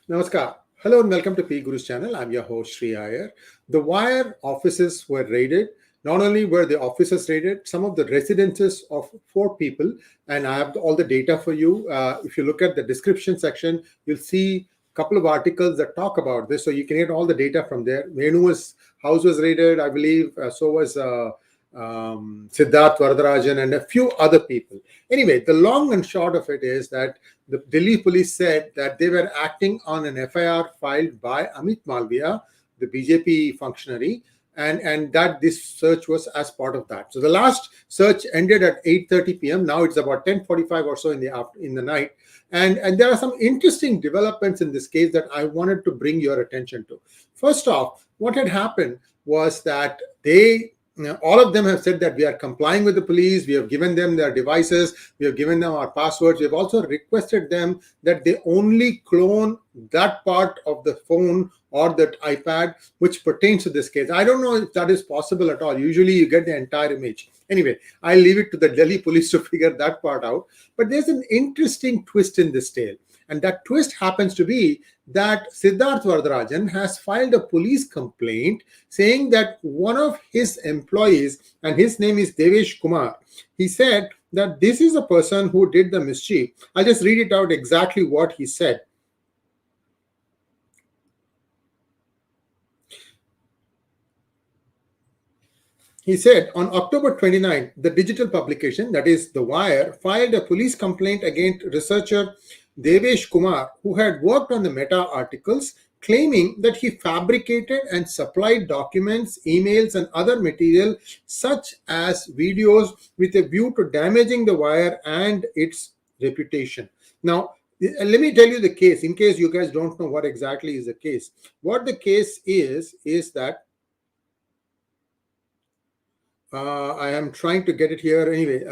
Namaskar. Hello and welcome to PGurus channel. I'm your host Sree Iyer. The Wire offices were raided. Not only were the offices raided, some of the residences of 4 people, and I have all the data for you. If you look at the description section, you'll see a couple of articles that talk about this, so you can get all the data from there. Venu's house was raided, I believe. So was Siddarth, Varadharajan, and a few other people. Anyway, the long and short of it is that the Delhi police said that they were acting on an FIR filed by Amit Malviya, the BJP functionary, and that this search was as part of that. So the last search ended at 8:30 p.m. Now it's about 10:45 or so in the night, and there are some interesting developments in this case that I wanted to bring your attention to. First off, what had happened was that all of them have said that we are complying with the police. We have given them their devices. We have given them our passwords. We have also requested them that they only clone that part of the phone or that iPad which pertains to this case. I don't know if that is possible at all. Usually you get the entire image. Anyway, I'll leave it to the Delhi police to figure that part out. But there's an interesting twist in this tale. And that twist happens to be that Siddarth Varadharajan has filed a police complaint saying that one of his employees, and his name is Devesh Kumar, he said that this is a person who did the mischief. I'll just read it out exactly what he said. He said, on October 29, the digital publication, that is The Wire, filed a police complaint against researcher Devesh Kumar, who had worked on the Meta articles, claiming that he fabricated and supplied documents, emails, and other material, such as videos, with a view to damaging The Wire and its reputation. Now, let me tell you the case, in case you guys don't know what exactly is the case. What the case is that I am trying to get it here anyway.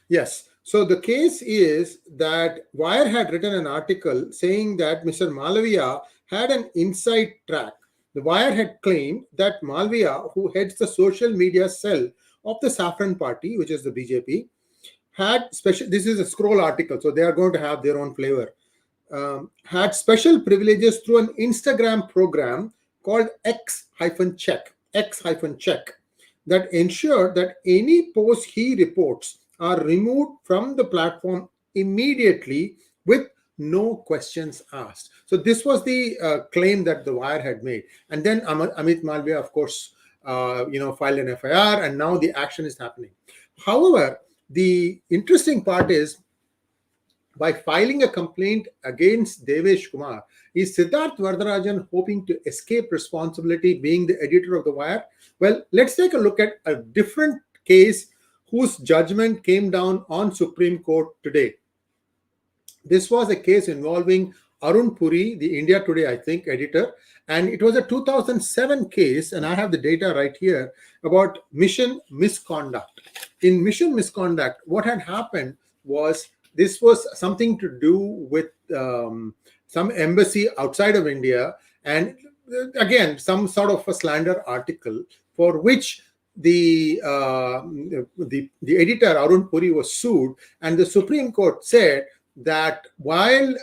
Yes. So the case is that Wire had written an article saying that Mr. Malviya had an inside track. The Wire had claimed that Malviya, who heads the social media cell of the Saffron Party, which is the BJP, had special. This is a scroll article, so they are going to have their own flavor. Had special privileges through an Instagram program called 𝙒𝙬𝙤𝙦 that ensured that any post he reports are removed from the platform immediately with no questions asked. So this was the claim that the Wire had made. And then Amit Malviya, of course, filed an FIR, and now the action is happening. However, the interesting part is, by filing a complaint against Devesh Kumar, is Siddarth Varadharajan hoping to escape responsibility being the editor of The Wire? Well, let's take a look at a different case whose judgment came down on Supreme Court today. This was a case involving Arun Poorie, the India Today, I think, editor, and it was a 2007 case, and I have the data right here, about mission misconduct. In mission misconduct, what had happened was, this was something to do with some embassy outside of India, and again, some sort of a slander article for which the editor Arun Poorie was sued, and the Supreme Court said that while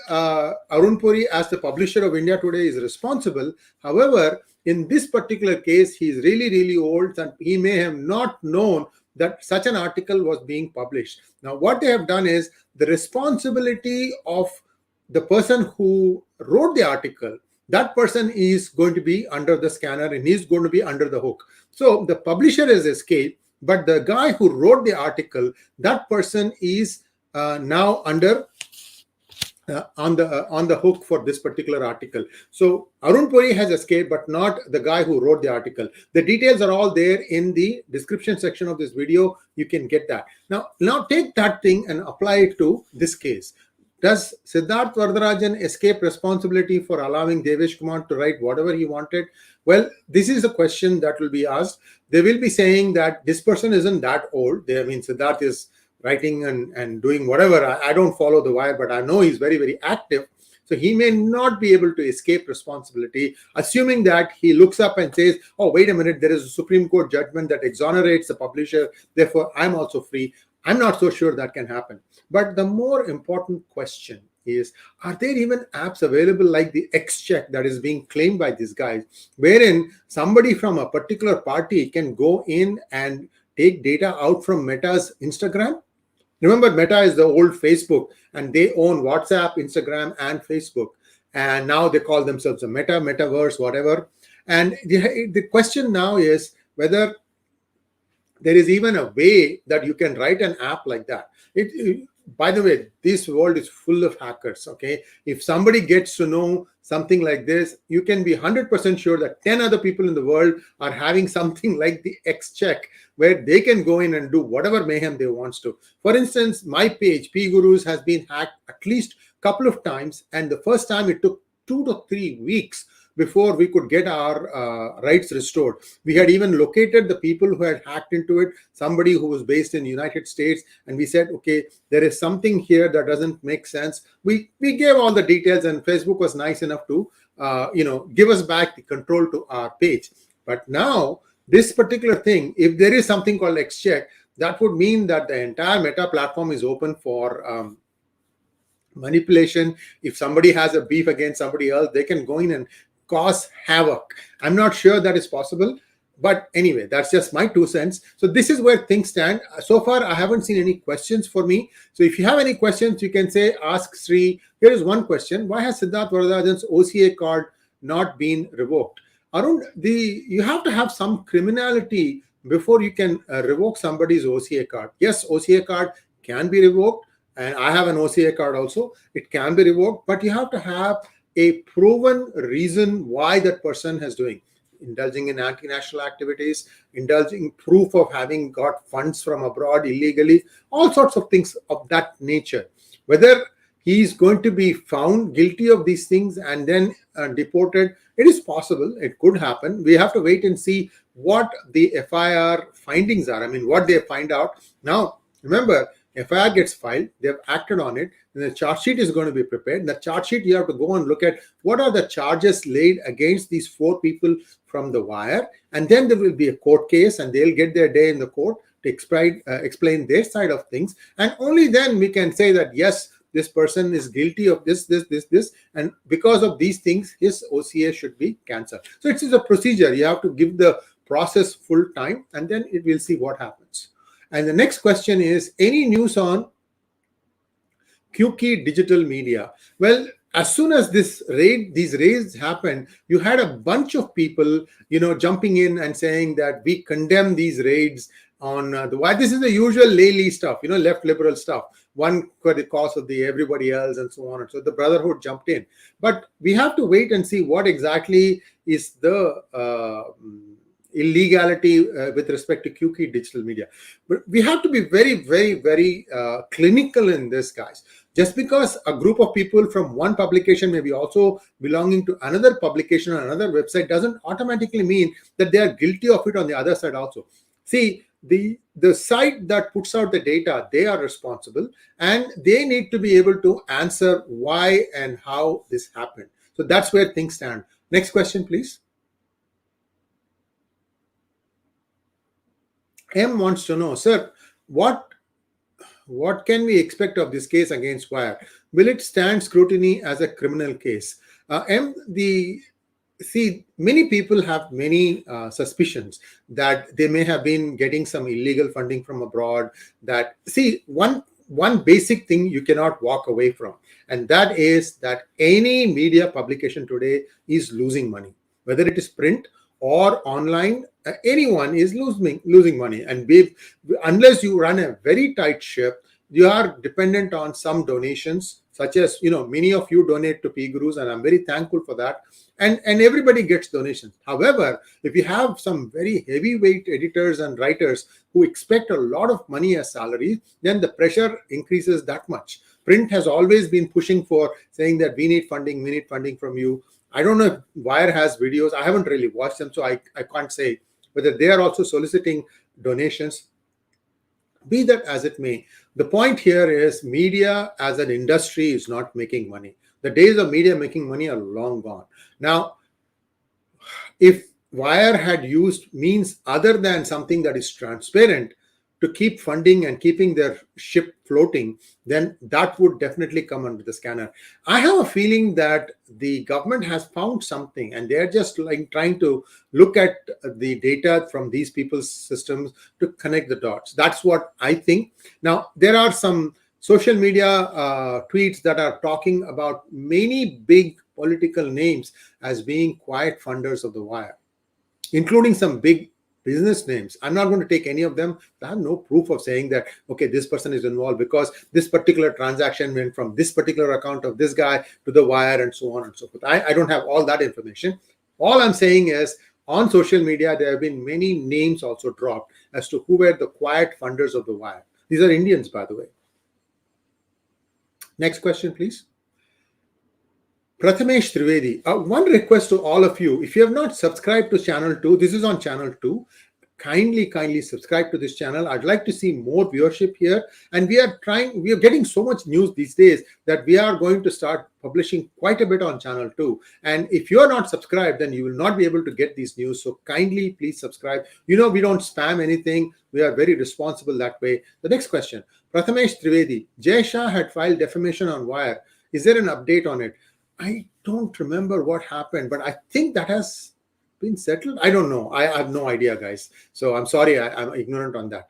Arun Poorie, as the publisher of India Today, is responsible, however, in this particular case, he is really, really old, and he may have not known that such an article was being published. Now, what they have done is, the responsibility of the person who wrote the article, that person is going to be under the scanner and he's going to be under the hook. So the publisher has escaped, but the guy who wrote the article, that person is now under on the hook for this particular article. So Arun Poorie has escaped, but not the guy who wrote the article. The details are all there in the description section of this video. You can get that. Now take that thing and apply it to this case. Does Siddarth Varadharajan escape responsibility for allowing Devesh Kumar to write whatever he wanted? Well, this is a question that will be asked. They will be saying that this person isn't that old. Siddarth is writing and doing whatever. I don't follow The Wire, but I know he's very, very active. So he may not be able to escape responsibility, assuming that he looks up and says, oh, wait a minute, there is a Supreme Court judgment that exonerates the publisher, therefore I'm also free. I'm not so sure that can happen. But the more important question is, are there even apps available like the 𝙤𝙧𝙤𝙦 that is being claimed by these guys, wherein somebody from a particular party can go in and take data out from Meta's Instagram? Remember, Meta is the old Facebook, and they own WhatsApp, Instagram, and Facebook. And now they call themselves a metaverse, whatever. And the question now is whether there is even a way that you can write an app like that. By the way, this world is full of hackers. Okay, if somebody gets to know something like this, you can be 100% sure that 10 other people in the world are having something like the 𝙤𝙧𝙤𝙦, where they can go in and do whatever mayhem they want to. For instance, my page PGurus has been hacked at least a couple of times, and the first time it took 2 to 3 weeks before we could get our rights restored. We had even located the people who had hacked into it, somebody who was based in the United States, and we said, okay, there is something here that doesn't make sense. We gave all the details, and Facebook was nice enough to give us back the control to our page. But now, this particular thing, if there is something called 𝙤𝙧𝙤𝙦, that would mean that the entire Meta platform is open for manipulation. If somebody has a beef against somebody else, they can go in and cause havoc. I'm not sure that is possible, but anyway, that's just my 2 cents. So this is where things stand. So far, I haven't seen any questions for me. So if you have any questions, you can say, ask Sri. Here is one question. Why has Siddarth Varadharajan's OCA card not been revoked? Arun, you have to have some criminality before you can revoke somebody's OCA card. Yes, OCA card can be revoked, and I have an OCA card also. It can be revoked, but you have to have a proven reason why that person is indulging in anti-national activities, indulging proof of having got funds from abroad illegally, all sorts of things of that nature. Whether he's going to be found guilty of these things and then deported, it is possible. It could happen. We have to wait and see what the FIR findings are. I mean, what they find out. Now, remember, FIR gets filed, they've acted on it, and the charge sheet is going to be prepared. The charge sheet, you have to go and look at what are the charges laid against these 4 people from the wire, and then there will be a court case, and they'll get their day in the court to explain their side of things, and only then we can say that, yes, this person is guilty of this, and because of these things, his OCA should be cancelled. So it is a procedure. You have to give the process full time, and then it will see what happens. And the next question is, any news on Qyuki Digital Media? Well, as soon as these raids happened, you had a bunch of people, jumping in and saying that we condemn these raids on the why. This is the usual lay stuff, left liberal stuff. One for the cause of the everybody else and so on. And so the Brotherhood jumped in. But we have to wait and see what exactly is the illegality with respect to Qyuki Digital Media. But we have to be very, very, very clinical in this, guys. Just because a group of people from one publication may be also belonging to another publication or another website doesn't automatically mean that they are guilty of it on the other side also. See, the site that puts out the data, they are responsible, and they need to be able to answer why and how this happened. So that's where things stand. Next question, please. M wants to know, sir, what can we expect of this case against Wire? Will it stand scrutiny as a criminal case? Many people have many suspicions that they may have been getting some illegal funding from abroad. One basic thing you cannot walk away from, and that is that any media publication today is losing money, whether it is print or online. Anyone is losing money, and unless you run a very tight ship, you are dependent on some donations, such as many of you donate to PGurus, and I'm very thankful for that, and everybody gets donations. However, if you have some very heavyweight editors and writers who expect a lot of money as salary, then the pressure increases that much. Print has always been pushing for, saying that we need funding from you. I don't know if Wire has videos. I haven't really watched them, so I can't say whether they are also soliciting donations. Be that as it may, the point here is media as an industry is not making money. The days of media making money are long gone. Now, if Wire had used means other than something that is transparent, to keep funding and keeping their ship floating, then that would definitely come under the scanner. I have a feeling that the government has found something and they're just like trying to look at the data from these people's systems to connect the dots. That's what I think. Now, there are some social media tweets that are talking about many big political names as being quiet funders of the wire, including some big business names. I'm not going to take any of them. I have no proof of saying that, okay, this person is involved because this particular transaction went from this particular account of this guy to the wire and so on and so forth. I don't have all that information. All I'm saying is on social media, there have been many names also dropped as to who were the quiet funders of the wire. These are Indians, by the way. Next question, please. Prathamesh Trivedi, one request to all of you, if you have not subscribed to channel 2, this is on channel 2, kindly subscribe to this channel. I'd like to see more viewership here, and we are getting so much news these days that we are going to start publishing quite a bit on channel 2. And if you are not subscribed, then you will not be able to get these news. So kindly please subscribe. We don't spam anything. We are very responsible that way. The next question, Prathamesh Trivedi, Jay Shah had filed defamation on Wire. Is there an update on it? I don't remember what happened, but I think that has been settled. I don't know. I have no idea, guys. So I'm sorry, I'm ignorant on that.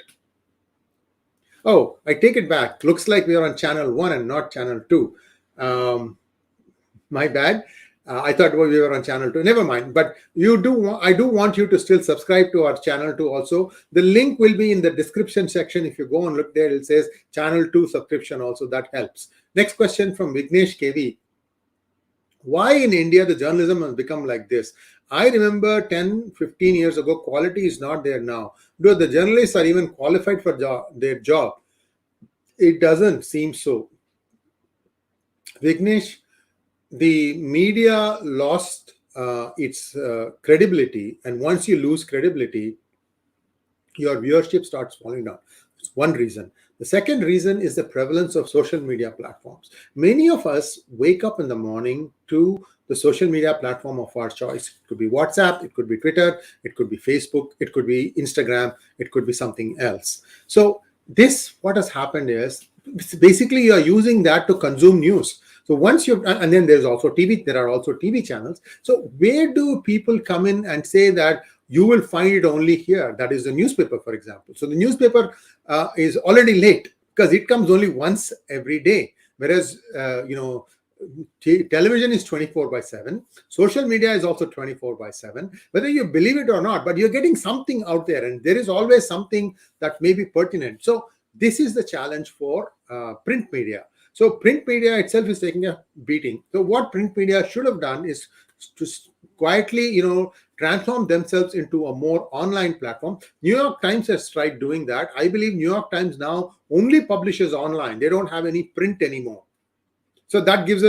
Oh, I take it back. Looks like we are on channel 1 and not channel 2. My bad. I thought we were on channel 2. Never mind. But I do want you to still subscribe to our channel 2 also. The link will be in the description section. If you go and look there, it says channel 2 subscription also. That helps. Next question from Vignesh KV. Why in India the journalism has become like this? I remember 10, 15 years ago, quality is not there now. Though the journalists are even qualified for their job, it doesn't seem so. Vignesh, the media lost its credibility, and once you lose credibility, your viewership starts falling down. It's one reason. The second reason is the prevalence of social media platforms. Many of us wake up in the morning to the social media platform of our choice. It could be WhatsApp, it could be Twitter, it could be Facebook, it could be Instagram, it could be something else. So what has happened is basically you are using that to consume news. So once and then there's also TV, there are also TV channels. So where do people come in and say that you will find it only here? That is the newspaper, for example. So the newspaper is already late because it comes only once every day. Whereas, television is 24/7. Social media is also 24/7. Whether you believe it or not, but you're getting something out there, and there is always something that may be pertinent. So this is the challenge for print media. So print media itself is taking a beating. So what print media should have done is to quietly, transform themselves into a more online platform. New York Times has tried doing that. I believe New York Times now only publishes online. They don't have any print anymore. So that gives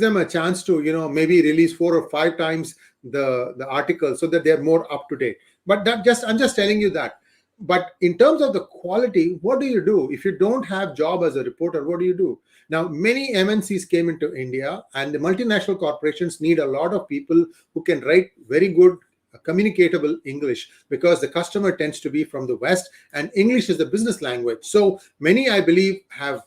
them a chance to, maybe release 4 or 5 times the article so that they're more up to date. But I'm just telling you that. But in terms of the quality, what do you do? If you don't have job as a reporter, what do you do? Now, many MNCs came into India, and the multinational corporations need a lot of people who can write very good communicatable English, because the customer tends to be from the West and English is the business language. So many, I believe, have,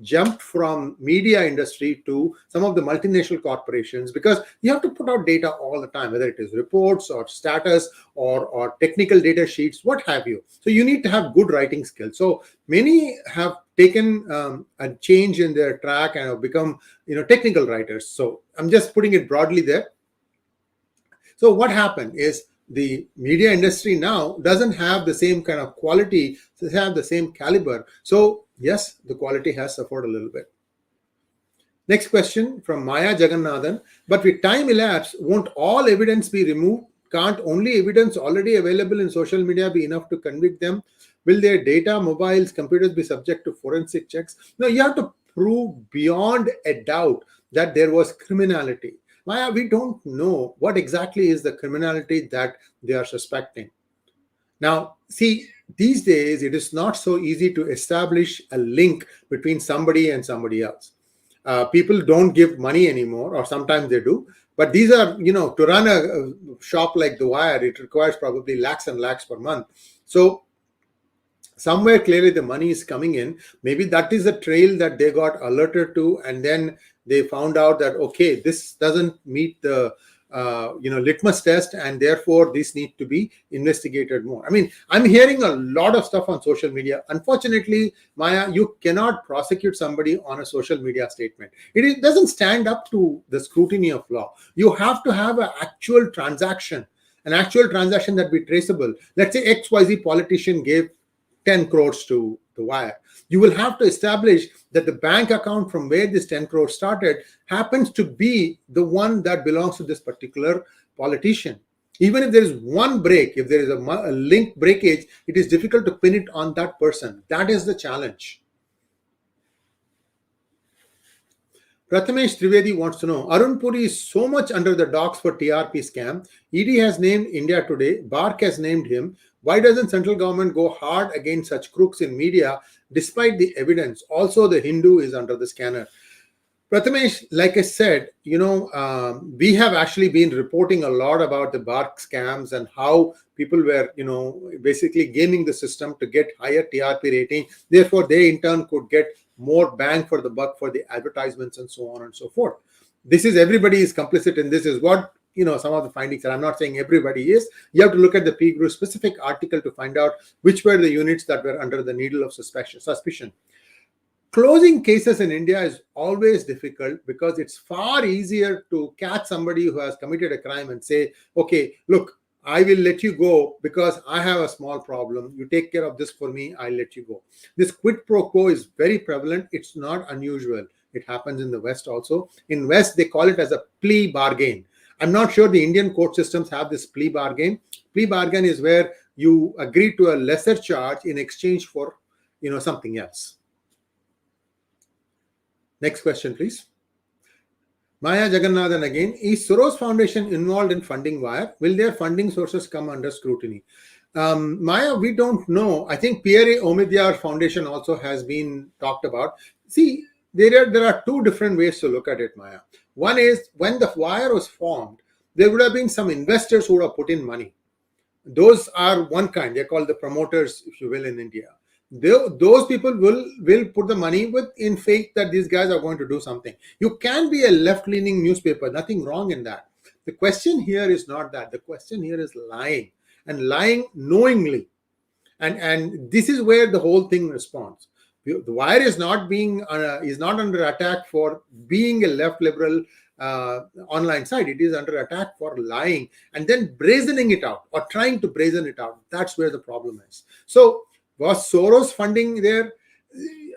jumped from media industry to some of the multinational corporations, because you have to put out data all the time, whether it is reports or status or technical data sheets, what have you. So you need to have good writing skills. So many have taken a change in their track and have become, technical writers. So I'm just putting it broadly there. So what happened is the media industry now doesn't have the same kind of quality, doesn't have the same caliber. So yes, the quality has suffered a little bit. Next question from Maya Jagannathan. But with time elapse, won't all evidence be removed? Can't only evidence already available in social media be enough to convict them? Will their data, mobiles, computers be subject to forensic checks? No, you have to prove beyond a doubt that there was criminality. Maya, we don't know what exactly is the criminality that they are suspecting. Now, see, these days, it is not so easy to establish a link between somebody and somebody else. People don't give money anymore, or sometimes they do. But these are, to run a shop like The Wire, it requires probably lakhs and lakhs per month. So somewhere clearly the money is coming in. Maybe that is a trail that they got alerted to, and then they found out that, okay, this doesn't meet the litmus test, and therefore this need to be investigated more. I mean, I'm hearing a lot of stuff on social media. Unfortunately, Maya, you cannot prosecute somebody on a social media statement. It doesn't stand up to the scrutiny of law. You have to have an actual transaction that be traceable. Let's say XYZ politician gave 10 crores to the wire. You will have to establish that the bank account from where this 10 crores started happens to be the one that belongs to this particular politician. Even if there is one break, if there is a link breakage, it is difficult to pin it on that person. That is the challenge. Prathamesh Trivedi wants to know, Arun Poorie is so much under the docks for TRP scam. ED has named India Today. BARC has named him. Why doesn't central government go hard against such crooks in media despite the evidence? Also, the Hindu is under the scanner. Prathamesh, like I said, we have actually been reporting a lot about the BARC scams and how people were, basically gaming the system to get higher TRP rating. Therefore, they in turn could get more bang for the buck for the advertisements and so on and so forth. Everybody is complicit in this, is what some of the findings, and I'm not saying everybody is. You have to look at the PGurus specific article to find out which were the units that were under the needle of suspicion. Closing cases in India is always difficult because it's far easier to catch somebody who has committed a crime and say, okay, look, I will let you go because I have a small problem. You take care of this for me, I'll let you go. This quid pro quo is very prevalent. It's not unusual. It happens in the West also. In West, they call it as a plea bargain. I'm not sure the Indian court systems have this plea bargain. Plea bargain is where you agree to a lesser charge in exchange for, something else. Next question, please. Maya Jagannathan again. Is Soros Foundation involved in funding Wire? Will their funding sources come under scrutiny? Maya, we don't know. I think Pierre Omidyar Foundation also has been talked about. See, there are two different ways to look at it, Maya. One is, when the Wire was formed, there would have been some investors who would have put in money. Those are one kind. They're called the promoters, if you will, in India. Those people will put the money in faith that these guys are going to do something. You can be a left-leaning newspaper. Nothing wrong in that. The question here is not that. The question here is lying, and lying knowingly. And this is where the whole thing responds. The Wire is not under attack for being a left liberal online site. It is under attack for lying and then brazening it out, or trying to brazen it out. That's where the problem is. So was Soros funding there?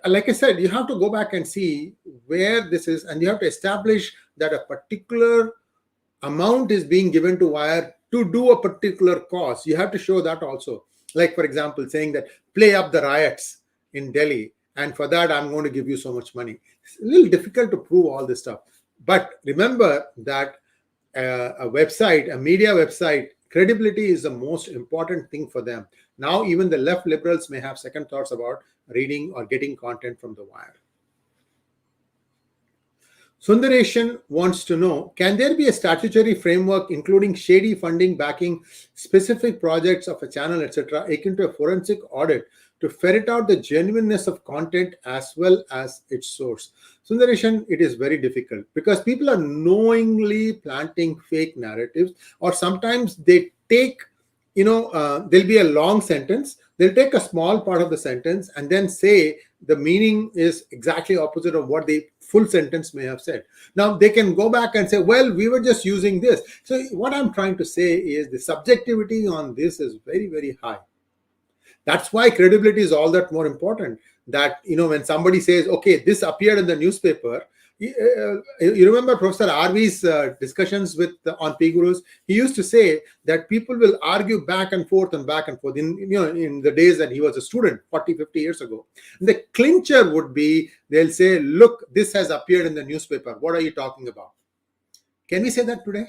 Like I said, you have to go back and see where this is, and you have to establish that a particular amount is being given to Wire to do a particular cause. You have to show that also. Like, for example, saying that play up the riots in Delhi, and for that I'm going to give you so much money. It's a little difficult to prove all this stuff. But remember that a media website, credibility is the most important thing for them. Now, even the left liberals may have second thoughts about reading or getting content from the Wire. Sundareshan wants to know, can there be a statutory framework including shady funding backing specific projects of a channel, etc., akin to a forensic audit to ferret out the genuineness of content as well as its source? Sundareshan, it is very difficult because people are knowingly planting fake narratives, or sometimes they take, there'll be a long sentence. They'll take a small part of the sentence and then say the meaning is exactly opposite of what the full sentence may have said. Now, they can go back and say, well, we were just using this. So what I'm trying to say is the subjectivity on this is very, very high. That's why credibility is all that more important. That, when somebody says, okay, this appeared in the newspaper, you remember Professor RV's discussions on PGurus? He used to say that people will argue back and forth in the days that he was a student 40, 50 years ago. And the clincher would be, they'll say, look, this has appeared in the newspaper. What are you talking about? Can we say that today?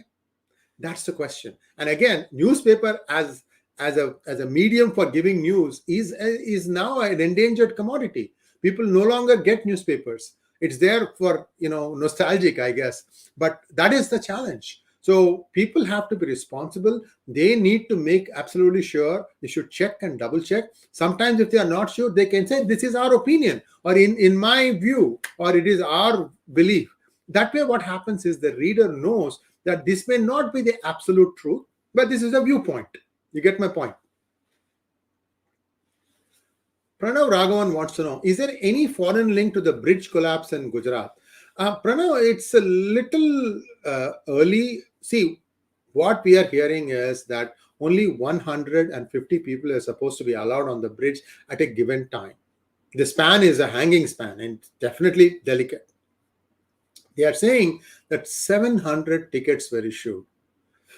That's the question. And again, newspaper as a medium for giving news is now an endangered commodity. People no longer get newspapers. It's there for, nostalgic, I guess. But that is the challenge. So people have to be responsible. They need to make absolutely sure. They should check and double check. Sometimes if they are not sure, they can say, this is our opinion, or in my view, or it is our belief. That way what happens is the reader knows that this may not be the absolute truth, but this is a viewpoint. You get my point? Pranav Raghavan wants to know, is there any foreign link to the bridge collapse in Gujarat? Pranav, it's a little early. See, what we are hearing is that only 150 people are supposed to be allowed on the bridge at a given time. The span is a hanging span and definitely delicate. They are saying that 700 tickets were issued.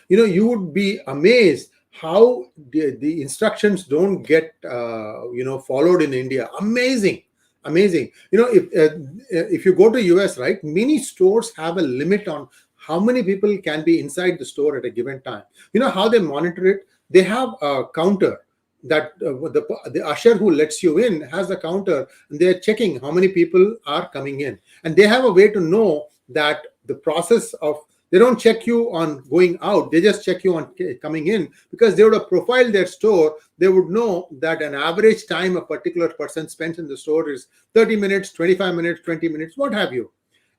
You would be amazed how the instructions don't get followed in India. Amazing. If you go to US, right, many stores have a limit on how many people can be inside the store at a given time. You know how they monitor it? They have a counter that the usher who lets you in has a counter, and they're checking how many people are coming in, and they have a way to know that the process of, they don't check you on going out, they just check you on coming in, because they would have profiled their store. They would know that an average time a particular person spends in the store is 30 minutes, 25 minutes, 20 minutes, what have you.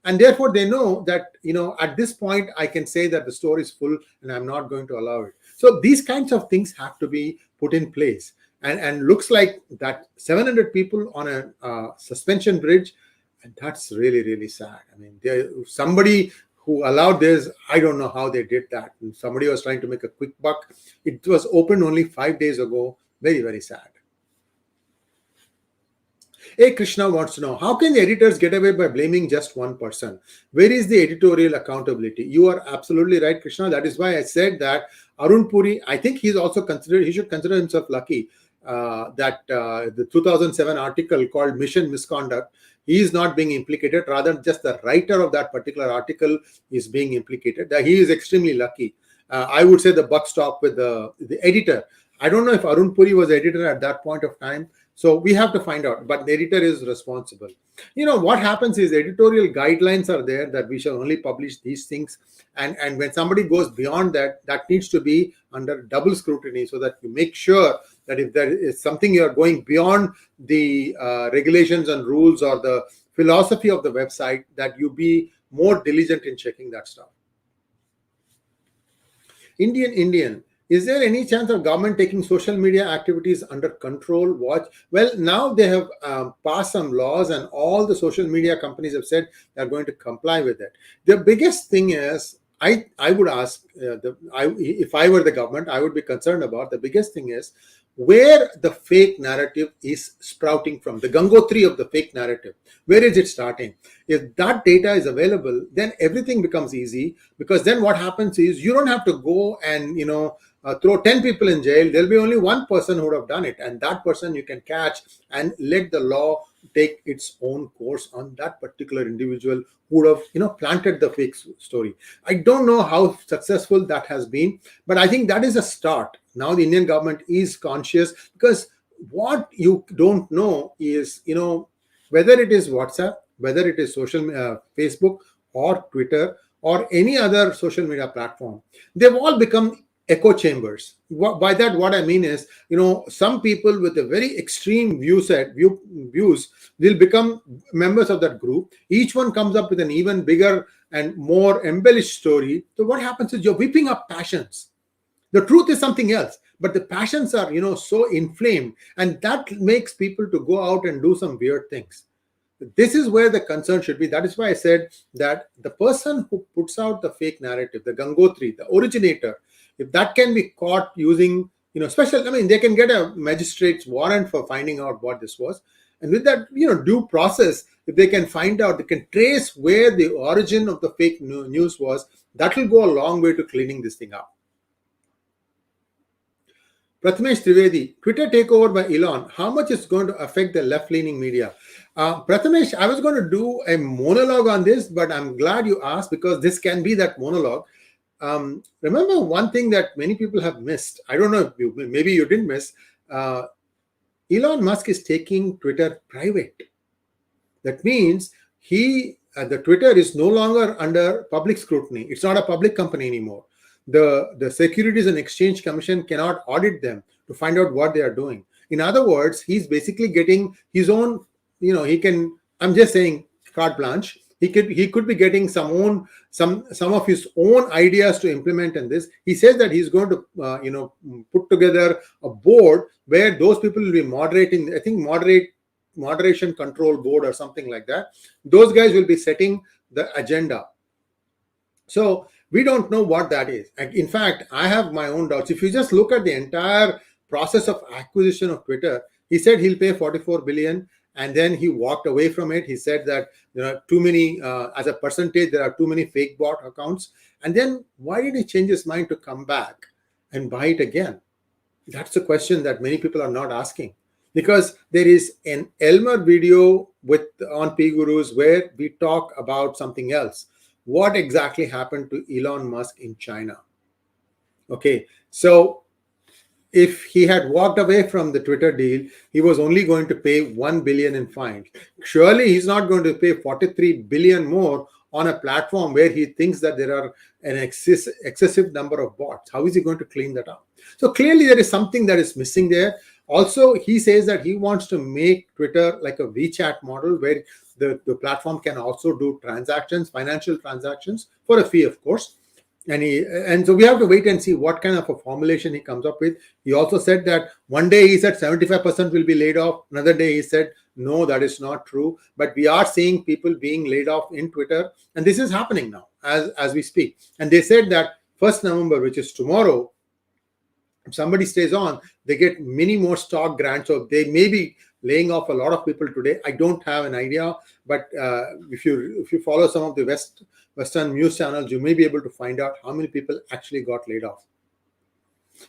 And therefore they know that, at this point I can say that the store is full and I'm not going to allow it. So these kinds of things have to be put in place. And looks like that 700 people on a suspension bridge, and that's really, really sad. I mean, somebody who allowed this, I don't know how they did that. And somebody was trying to make a quick buck. It was opened only 5 days ago. Very, very sad. A. Krishna wants to know, how can the editors get away by blaming just one person? Where is the editorial accountability? You are absolutely right, Krishna. That is why I said that Arun Poorie, I think he should consider himself lucky that the 2007 article called Mission Misconduct, he is not being implicated. Rather, just the writer of that particular article is being implicated. That he is extremely lucky. I would say the buck stopped with the editor. I don't know if Arun Poorie was editor at that point of time. So we have to find out, but the editor is responsible. What happens is editorial guidelines are there that we shall only publish these things. And when somebody goes beyond that, that needs to be under double scrutiny, so that you make sure that if there is something you are going beyond the regulations and rules or the philosophy of the website, that you be more diligent in checking that stuff. Indian. Is there any chance of government taking social media activities under control, watch? Well, now they have passed some laws, and all the social media companies have said they're going to comply with it. The biggest thing is, I would ask, if I were the government, I would be concerned about, the biggest thing is where the fake narrative is sprouting from, the Gangotri of the fake narrative. Where is it starting? If that data is available, then everything becomes easy, because then what happens is you don't have to go and, throw 10 people in jail. There'll be only one person who would have done it, and that person you can catch and let the law take its own course on that particular individual who would have planted the fake story. I don't know how successful that has been, but I think that is a start. Now the Indian government is conscious, because what you don't know is whether it is WhatsApp, whether it is Facebook or Twitter or any other social media platform, they've all become echo chambers. By that, what I mean is, some people with a very extreme views will become members of that group. Each one comes up with an even bigger and more embellished story. So what happens is you're whipping up passions. The truth is something else, but the passions are, so inflamed, and that makes people to go out and do some weird things. This is where the concern should be. That is why I said that the person who puts out the fake narrative, the Gangotri, the originator, if that can be caught using, they can get a magistrate's warrant for finding out what this was. And with that, due process, if they can find out, they can trace where the origin of the fake news was, that will go a long way to cleaning this thing up. Prathamesh Trivedi, Twitter takeover by Elon, how much is going to affect the left-leaning media? Prathamesh, I was going to do a monologue on this, but I'm glad you asked, because this can be that monologue. Remember one thing that many people have missed. I don't know if maybe you didn't miss. Elon Musk is taking Twitter private. That means he the Twitter is no longer under public scrutiny. It's not a public company anymore. The Securities and Exchange Commission cannot audit them to find out what they are doing. In other words, he's basically getting his own, he can, I'm just saying, carte blanche. He could be getting some of his own ideas to implement in this. He says that he's going to put together a board where those people will be moderating. I think moderation control board or something like that. Those guys will be setting the agenda. So we don't know what that is. In fact, I have my own doubts. If you just look at the entire process of acquisition of Twitter, he said he'll pay 44 billion. And then he walked away from it. He said that there are too many, as a percentage, there are too many fake bot accounts. And then why did he change his mind to come back and buy it again? That's the question that many people are not asking. Because there is an Elmer video on PGurus where we talk about something else. What exactly happened to Elon Musk in China? Okay, so if he had walked away from the Twitter deal, he was only going to pay 1 billion in fines. Surely he's not going to pay 43 billion more on a platform where he thinks that there are an excessive number of bots. How is he going to clean that up? So clearly there is something that is missing there. Also, he says that he wants to make Twitter like a WeChat model where the platform can also do transactions, financial transactions, for a fee, of course. And so we have to wait and see what kind of a formulation he comes up with. He also said that one day he said 75% will be laid off. Another day he said, no, that is not true. But we are seeing people being laid off in Twitter. And this is happening now as we speak. And they said that 1st November, which is tomorrow, if somebody stays on, they get many more stock grants. So they may be laying off a lot of people today. I don't have an idea. But if you follow some of the Western news channels, you may be able to find out how many people actually got laid off.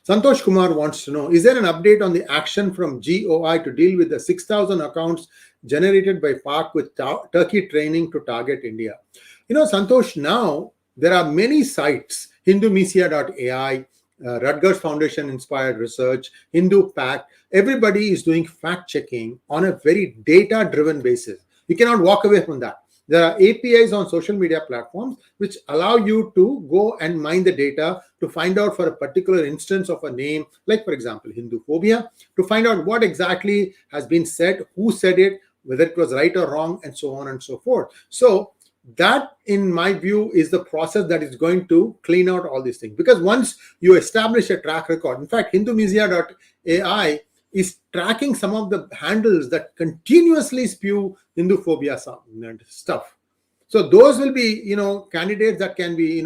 Santosh Kumar wants to know, is there an update on the action from GOI to deal with the 6,000 accounts generated by PARC with Turkey training to target India? Santosh, now there are many sites, hindumedia.ai, Rutgers Foundation Inspired Research, Hindu Pact. Everybody is doing fact checking on a very data-driven basis. You cannot walk away from that. There are APIs on social media platforms which allow you to go and mine the data to find out for a particular instance of a name, like, for example, Hindu phobia, to find out what exactly has been said, who said it, whether it was right or wrong, and so on and so forth. So that, in my view, is the process that is going to clean out all these things. Because once you establish a track record, in fact, hindumedia.ai is tracking some of the handles that continuously spew Hindu phobia stuff. So those will be, candidates that can be,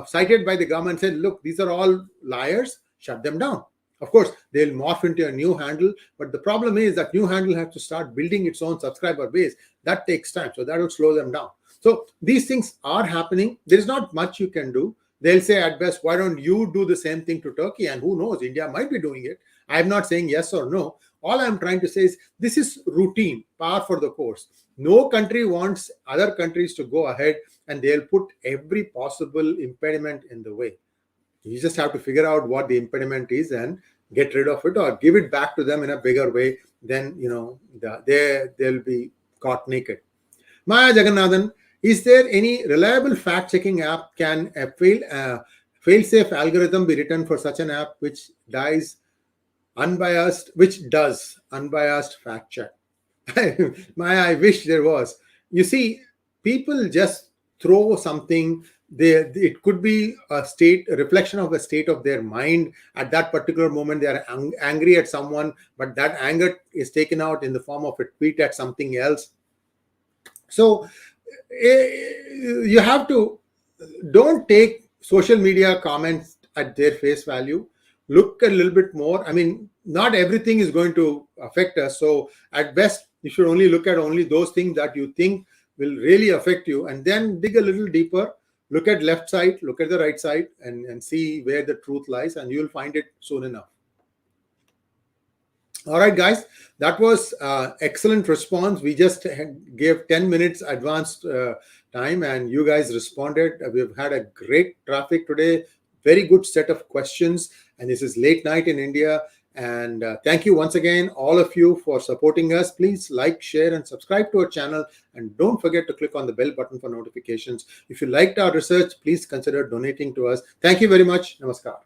cited by the government and said, look, these are all liars, shut them down. Of course, they'll morph into a new handle, but the problem is that new handle has to start building its own subscriber base. That takes time, so that will slow them down. So these things are happening. There is not much you can do. They'll say at best, why don't you do the same thing to Turkey? And who knows, India might be doing it. I'm not saying yes or no. All I'm trying to say is this is routine, par for the course. No country wants other countries to go ahead and they'll put every possible impediment in the way. You just have to figure out what the impediment is and get rid of it or give it back to them in a bigger way. Then, they'll be caught naked. Maya Jagannathan, is there any reliable fact-checking app? Can a fail-safe algorithm be written for such an app which does unbiased fact check? Maya, I wish there was. You see, people just throw something. It could be a reflection of the state of their mind at that particular moment. They are angry at someone, but that anger is taken out in the form of a tweet at something else. So you have to, don't take social media comments at their face value. Look a little bit more. I mean, not everything is going to affect us. So at best, you should only look at only those things that you think will really affect you, and then dig a little deeper. Look at left side, look at the right side, and see where the truth lies, and you'll find it soon enough. All right, guys, that was excellent response. We just gave 10 minutes advanced time, and you guys responded. We've had a great traffic today. Very good set of questions, and this is late night in India. And thank you once again, all of you, for supporting us. Please like, share, and subscribe to our channel. And don't forget to click on the bell button for notifications. If you liked our research, please consider donating to us. Thank you very much. Namaskar.